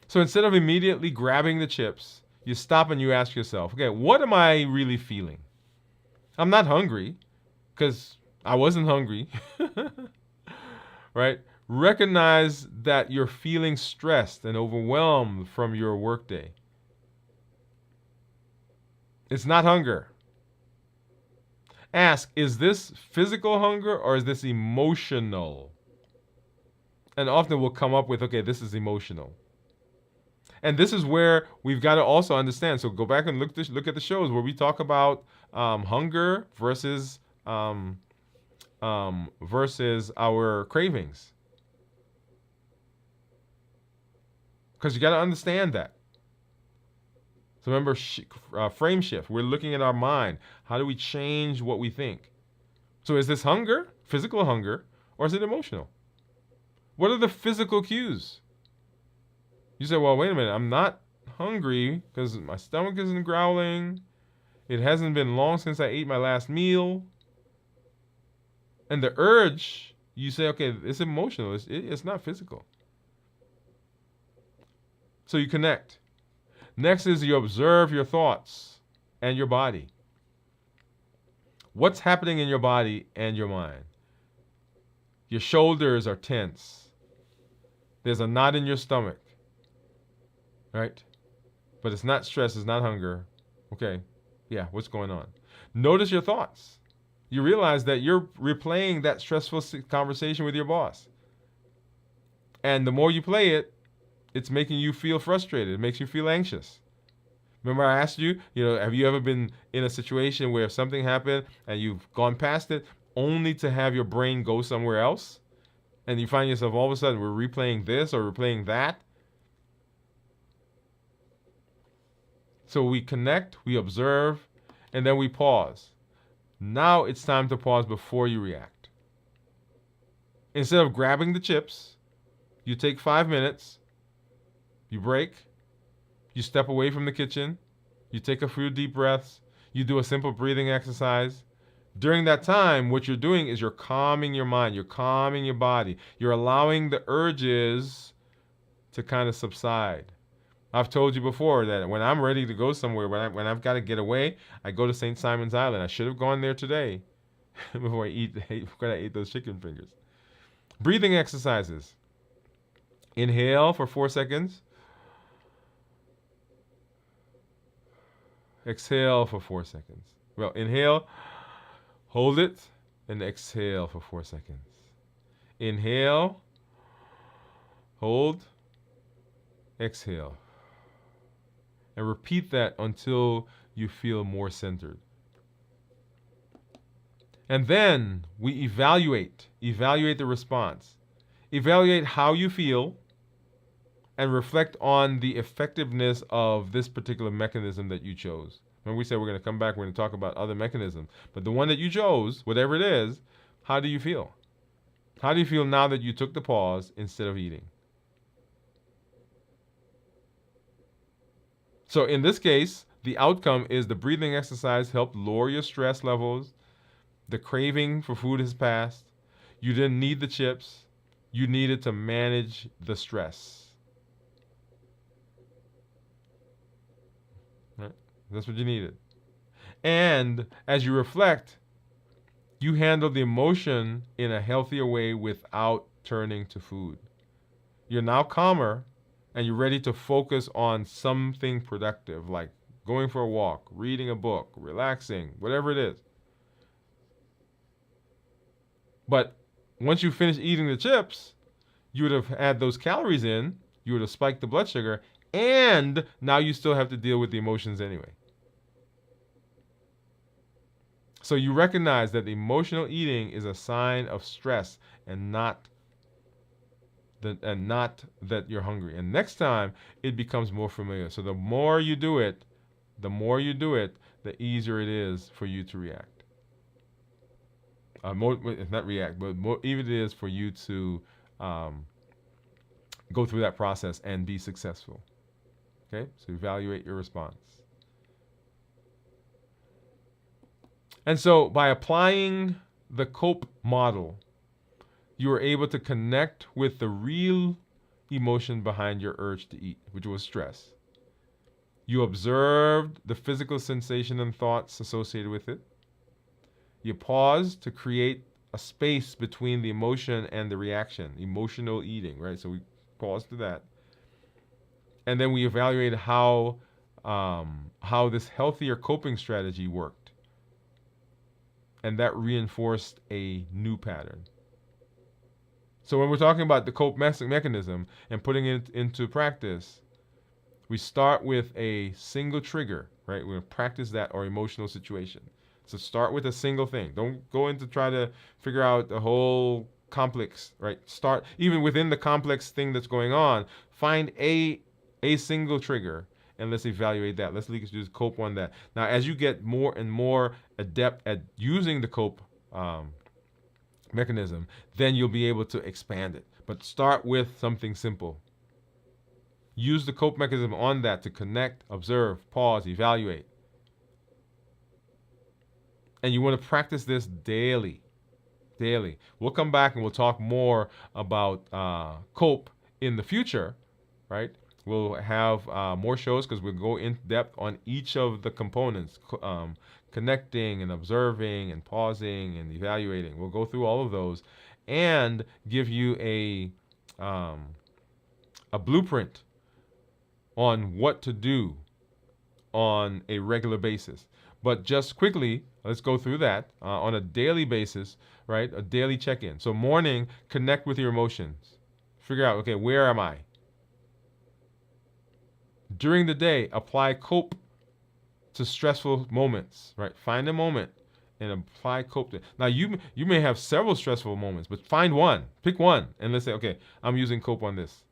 A: So instead of immediately grabbing the chips, you stop and you ask yourself, okay, what am I really feeling? I'm not hungry because I wasn't hungry. Right? Recognize that you're feeling stressed and overwhelmed from your workday. It's not hunger. Ask, is this physical hunger or is this emotional? And often we'll come up with, okay, this is emotional. And this is where we've got to also understand. So go back and look at the shows where we talk about hunger versus our cravings. Because you got to understand that. So remember, frame shift. We're looking at our mind. How do we change what we think? So is this hunger, physical hunger, or is it emotional? What are the physical cues? You say, well, wait a minute. I'm not hungry because my stomach isn't growling. It hasn't been long since I ate my last meal. And the urge, you say, okay, it's emotional. It's not physical. So you connect. Next is you observe your thoughts and your body. What's happening in your body and your mind? Your shoulders are tense. There's a knot in your stomach. Right? But it's not stress, it's not hunger. Okay. Yeah, what's going on? Notice your thoughts. You realize that you're replaying that stressful conversation with your boss. And the more you play it, it's making you feel frustrated. It makes you feel anxious. Remember I asked you, have you ever been in a situation where something happened and you've gone past it only to have your brain go somewhere else? And you find yourself all of a sudden, we're replaying this or replaying that. So we connect, we observe, and then we pause. Now it's time to pause before you react. Instead of grabbing the chips, you take 5 minutes, you break, you step away from the kitchen, you take a few deep breaths, you do a simple breathing exercise. During that time, what you're doing is you're calming your mind, you're calming your body, you're allowing the urges to kind of subside. I've told you before that when I'm ready to go somewhere, when I've got to get away, I go to St. Simon's Island. I should have gone there today before I ate those chicken fingers. Breathing exercises. Inhale for 4 seconds. Exhale for 4 seconds. Well, inhale, hold it, and exhale for 4 seconds. Inhale, hold, exhale. And repeat that until you feel more centered. And then we evaluate the response. Evaluate how you feel and reflect on the effectiveness of this particular mechanism that you chose. Remember we said we're going to come back, we're going to talk about other mechanisms. But the one that you chose, whatever it is, how do you feel? How do you feel now that you took the pause instead of eating? So in this case, the outcome is the breathing exercise helped lower your stress levels. The craving for food has passed. You didn't need the chips. You needed to manage the stress. Right? That's what you needed. And as you reflect, you handle the emotion in a healthier way without turning to food. You're now calmer and you're ready to focus on something productive, like going for a walk, reading a book, relaxing, whatever it is. But once you finish eating the chips, you would have had those calories in, you would have spiked the blood sugar, and now you still have to deal with the emotions anyway. So you recognize that emotional eating is a sign of stress and not that you're hungry. And next time it becomes more familiar. So the more you do it, the easier it is for you to react. Not react, but more even it is for you to go through that process and be successful. Okay, so evaluate your response. And so by applying the COPE model, you were able to connect with the real emotion behind your urge to eat, which was stress. You observed the physical sensation and thoughts associated with it. You paused to create a space between the emotion and the reaction, emotional eating, right? So we paused to that. And then we evaluated how this healthier coping strategy worked. And that reinforced a new pattern. So when we're talking about the cope mechanism and putting it into practice, we start with a single trigger, right? We're going to practice that or emotional situation. So start with a single thing. Don't go into try to figure out the whole complex, right? Start even within the complex thing that's going on. Find a single trigger and let's evaluate that. Let's just cope on that. Now, as you get more and more adept at using the cope mechanism, then you'll be able to expand it. But start with something simple. Use the cope mechanism on that to connect, observe, pause, evaluate. And you want to practice this daily. Daily. We'll come back and we'll talk more about cope in the future, right? We'll have more shows because we'll go in depth on each of the components, connecting and observing and pausing and evaluating. We'll go through all of those and give you a blueprint on what to do on a regular basis. But just quickly, let's go through that on a daily basis, right? A daily check-in. So morning, connect with your emotions. Figure out, okay, where am I? During the day, apply cope to stressful moments, right? Find a moment and apply cope to it. Now you may have several stressful moments, but find one, pick one, and let's say, okay, I'm using cope on this.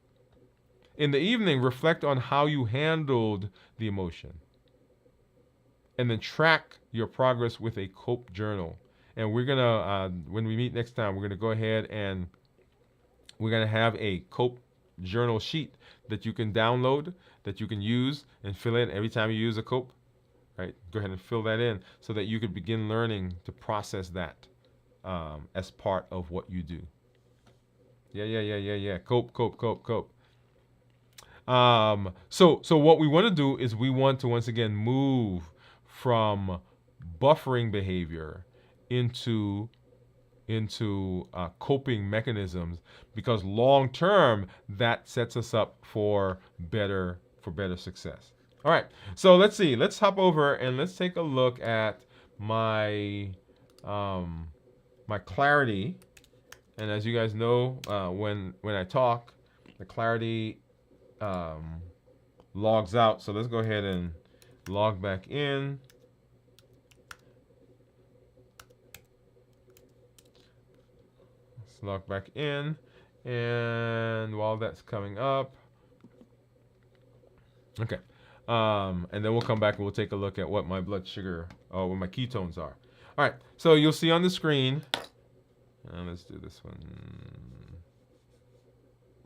A: In the evening, reflect on how you handled the emotion, and then track your progress with a cope journal. And we're gonna, when we meet next time, we're gonna go ahead and we're gonna have a cope journal sheet that you can download, that you can use and fill in every time you use a cope. Right? Go ahead and fill that in so that you could begin learning to process that as part of what you do. Yeah. Cope. So what we want to do is we want to once again move from buffering behavior into coping mechanisms, because long term that sets us up for better success. All right, so let's see. Let's hop over and let's take a look at my my clarity. And as you guys know, when I talk, the clarity logs out. So let's go ahead and log back in. Let's log back in, and while that's coming up, okay. And then we'll come back and we'll take a look at what my blood sugar, or what my ketones are. All right, so you'll see on the screen, let's do this one.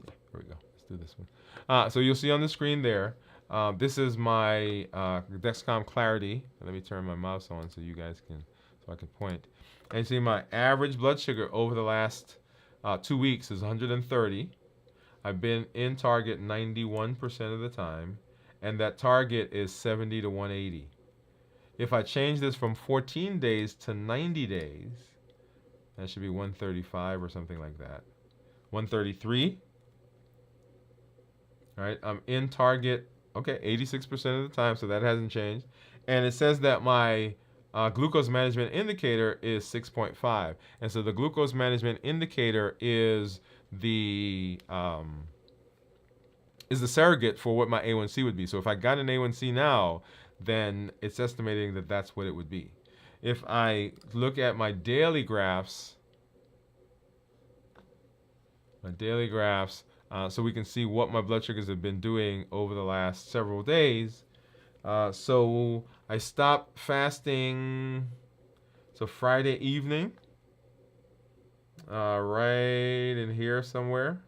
A: Yeah, here we go. Let's do this one. So you'll see on the screen there, this is my Dexcom Clarity. Let me turn my mouse on so you guys can, so I can point. And you see my average blood sugar over the last 2 weeks is 130. I've been in target 91% of the time. And that target is 70 to 180. If I change this from 14 days to 90 days, that should be 135 or something like that. 133. All right, I'm in target, okay, 86% of the time, so that hasn't changed. And it says that my glucose management indicator is 6.5. And so the glucose management indicator is the surrogate for what my A1C would be. So if I got an A1C now, then it's estimating that that's what it would be. If I look at my daily graphs, so we can see what my blood sugars have been doing over the last several days. So I stopped fasting, so Friday evening, right in here somewhere.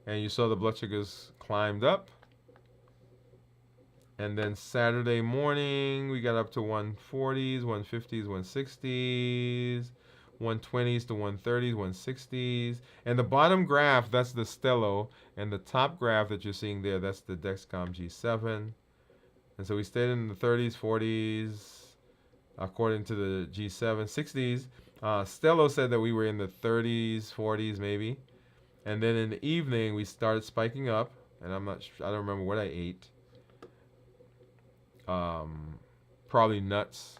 A: And you saw the blood sugars climbed up. And then Saturday morning, we got up to 140s, 150s, 160s, 120s to 130s, 160s. And the bottom graph, that's the Stello. And the top graph that you're seeing there, that's the Dexcom G7. And so we stayed in the 30s, 40s, according to the G7, 60s. Stello said that we were in the 30s, 40s maybe. And then in the evening, we started spiking up, and I don't remember what I ate. Probably nuts.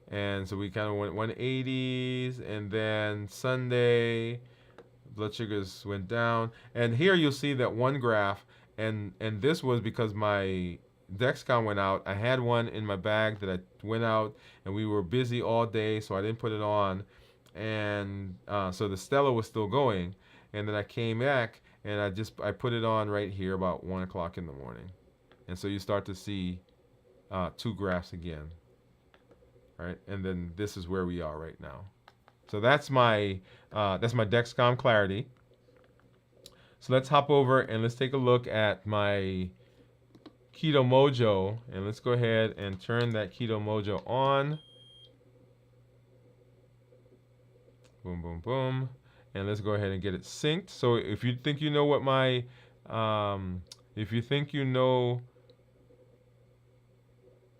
A: And so we kind of went 180s, and then Sunday, blood sugars went down. And here you'll see that one graph, and this was because my Dexcom went out. I had one in my bag that I went out, and we were busy all day, so I didn't put it on. And so the Stella was still going. And then I came back and I put it on right here about 1 o'clock in the morning. And so you start to see two graphs again. Right? And then this is where we are right now. So that's my Dexcom Clarity. So let's hop over and let's take a look at my Keto Mojo. And let's go ahead and turn that Keto Mojo on. Boom, boom, boom. And let's go ahead and get it synced. So if you think you know what my, if you think you know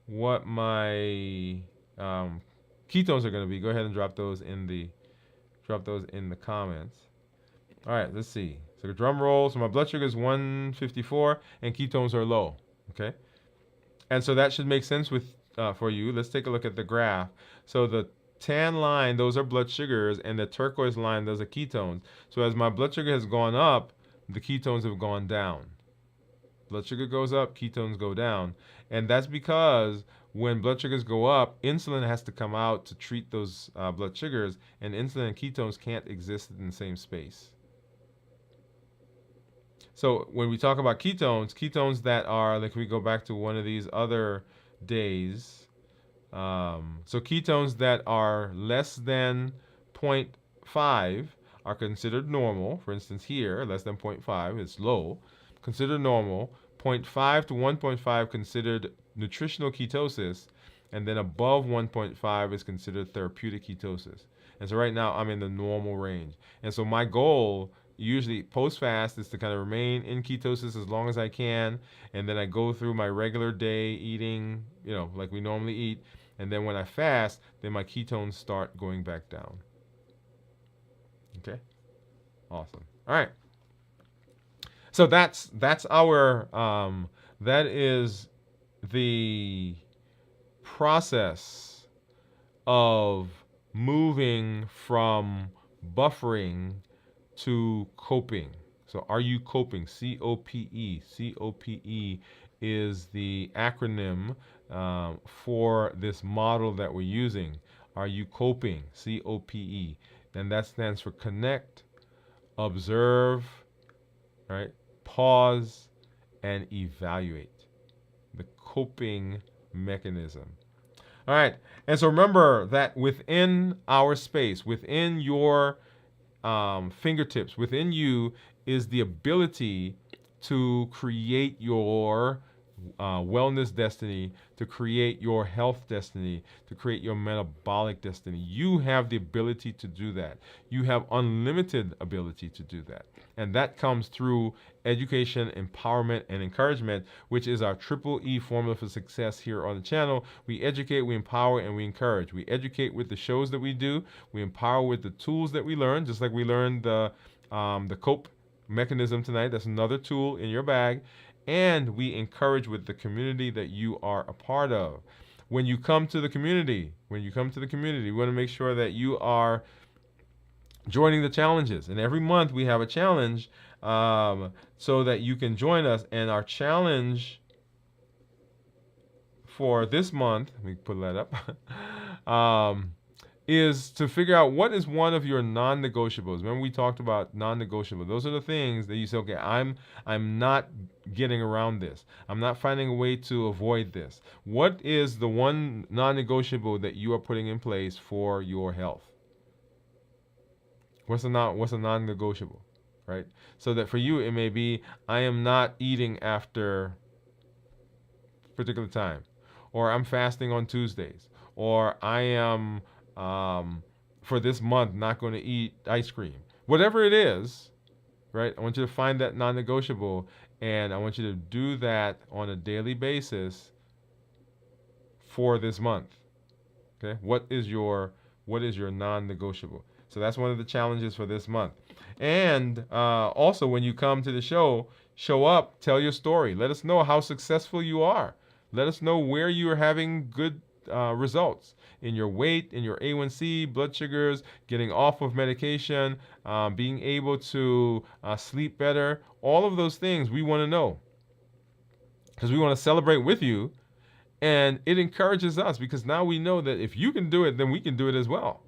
A: what my ketones are going to be, go ahead and drop those in the comments. All right, let's see. So the drum roll. So my blood sugar is 154, and ketones are low. Okay. And so that should make sense with for you. Let's take a look at the graph. So the tan line, those are blood sugars, and the turquoise line, those are ketones. So as my blood sugar has gone up, the ketones have gone down. Blood sugar goes up, ketones go down. And that's because when blood sugars go up, insulin has to come out to treat those blood sugars, and insulin and ketones can't exist in the same space. So when we talk about ketones, ketones that are, like we go back to one of these other days, so ketones that are less than zero point 0.5 are considered normal. For instance, here, less than 0.5 is low, considered normal. 0.5 to 1.5 considered nutritional ketosis, and then above 1.5 is considered therapeutic ketosis. And so right now I'm in the normal range. And so my goal usually post fast is to kind of remain in ketosis as long as I can, and then I go through my regular day eating, like we normally eat, and then when I fast, then my ketones start going back down. Okay, awesome. All right. So that's our that is the process of moving from buffering to coping. So are you coping? COPE. COPE is the acronym for this model that we're using. Are you coping? COPE. And that stands for connect, observe, right? Pause, and evaluate. The coping mechanism. All right. And so remember that within our space, within your fingertips, within you is the ability to create your wellness destiny, to create your health destiny, to create your metabolic destiny. You have the ability to do that. You have unlimited ability to do that. And that comes through education, empowerment, and encouragement, which is our triple E formula for success here on the channel. We educate, we empower, and we encourage. We educate with the shows that we do. We empower with the tools that we learn, just like we learned the COPE mechanism tonight. That's another tool in your bag. And we encourage with the community that you are a part of. When you come to the community, we want to make sure that you are joining the challenges. And every month we have a challenge so that you can join us. And our challenge for this month, let me put that up, is to figure out what is one of your non-negotiables. Remember we talked about non-negotiable. Those are the things that you say, okay, I'm not getting around this. I'm not finding a way to avoid this. What is the one non-negotiable that you are putting in place for your health? What's a non-negotiable, right? So that for you it may be, I am not eating after a particular time, or I'm fasting on Tuesdays, or I am for this month not going to eat ice cream. Whatever it is, right? I want you to find that non-negotiable, and I want you to do that on a daily basis for this month. Okay? What is your non-negotiable? So that's one of the challenges for this month. And also, when you come to the show, show up, tell your story. Let us know how successful you are. Let us know where you are having good results in your weight, in your A1C, blood sugars, getting off of medication, being able to sleep better. All of those things we want to know, because we want to celebrate with you. And it encourages us, because now we know that if you can do it, then we can do it as well.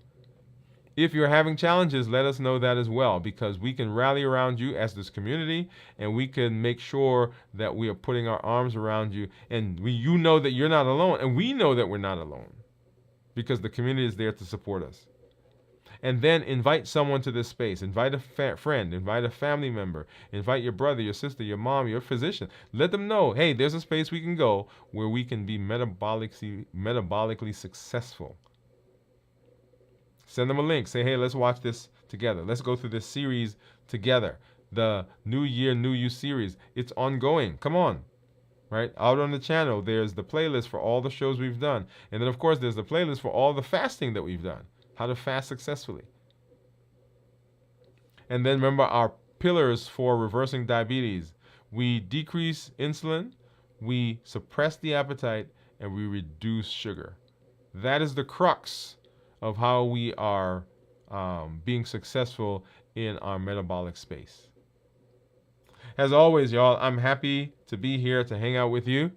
A: If you're having challenges, let us know that as well, because we can rally around you as this community, and we can make sure that we are putting our arms around you, and you know that you're not alone, and we know that we're not alone, because the community is there to support us. And then invite someone to this space. Invite a friend, invite a family member, invite your brother, your sister, your mom, your physician. Let them know, hey, there's a space we can go where we can be metabolically successful. Send them a link. Say, hey, let's watch this together. Let's go through this series together. The New Year, New You series. It's ongoing. Come on. Right? Out on the channel, there's the playlist for all the shows we've done. And then, of course, there's the playlist for all the fasting that we've done. How to fast successfully. And then remember our pillars for reversing diabetes. We decrease insulin. we suppress the appetite and we reduce sugar. That is the crux of how we are being successful in our metabolic space. As always, y'all, I'm happy to be here to hang out with you.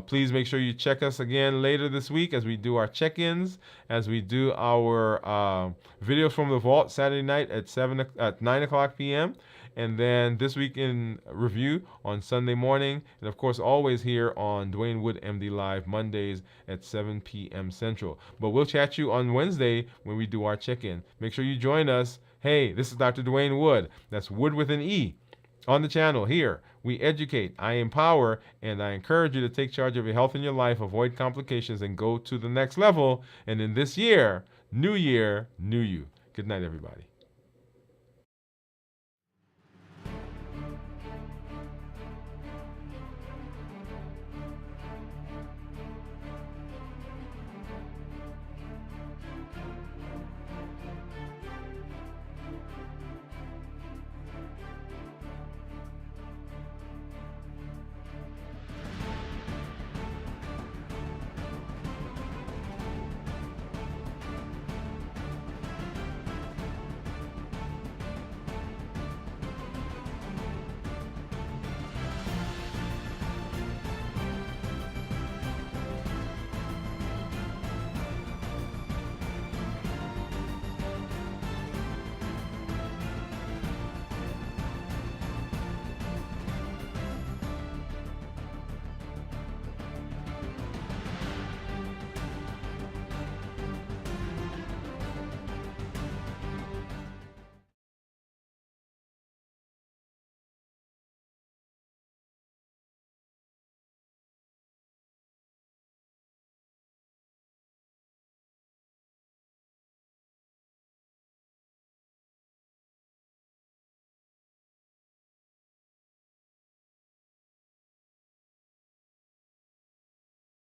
A: Please make sure you check us again later this week as we do our check-ins, as we do our videos from the vault Saturday night at 9 o'clock p.m. And then this week in review on Sunday morning, and of course always here on Dwain Woode MD Live Mondays at 7 p.m. Central. But we'll chat you on Wednesday when we do our check-in. Make sure you join us. Hey, this is Dr. Dwain Woode. That's Wood with an E. On the channel here, we educate, I empower, and I encourage you to take charge of your health and your life, avoid complications, and go to the next level. And in this year, new you. Good night, everybody.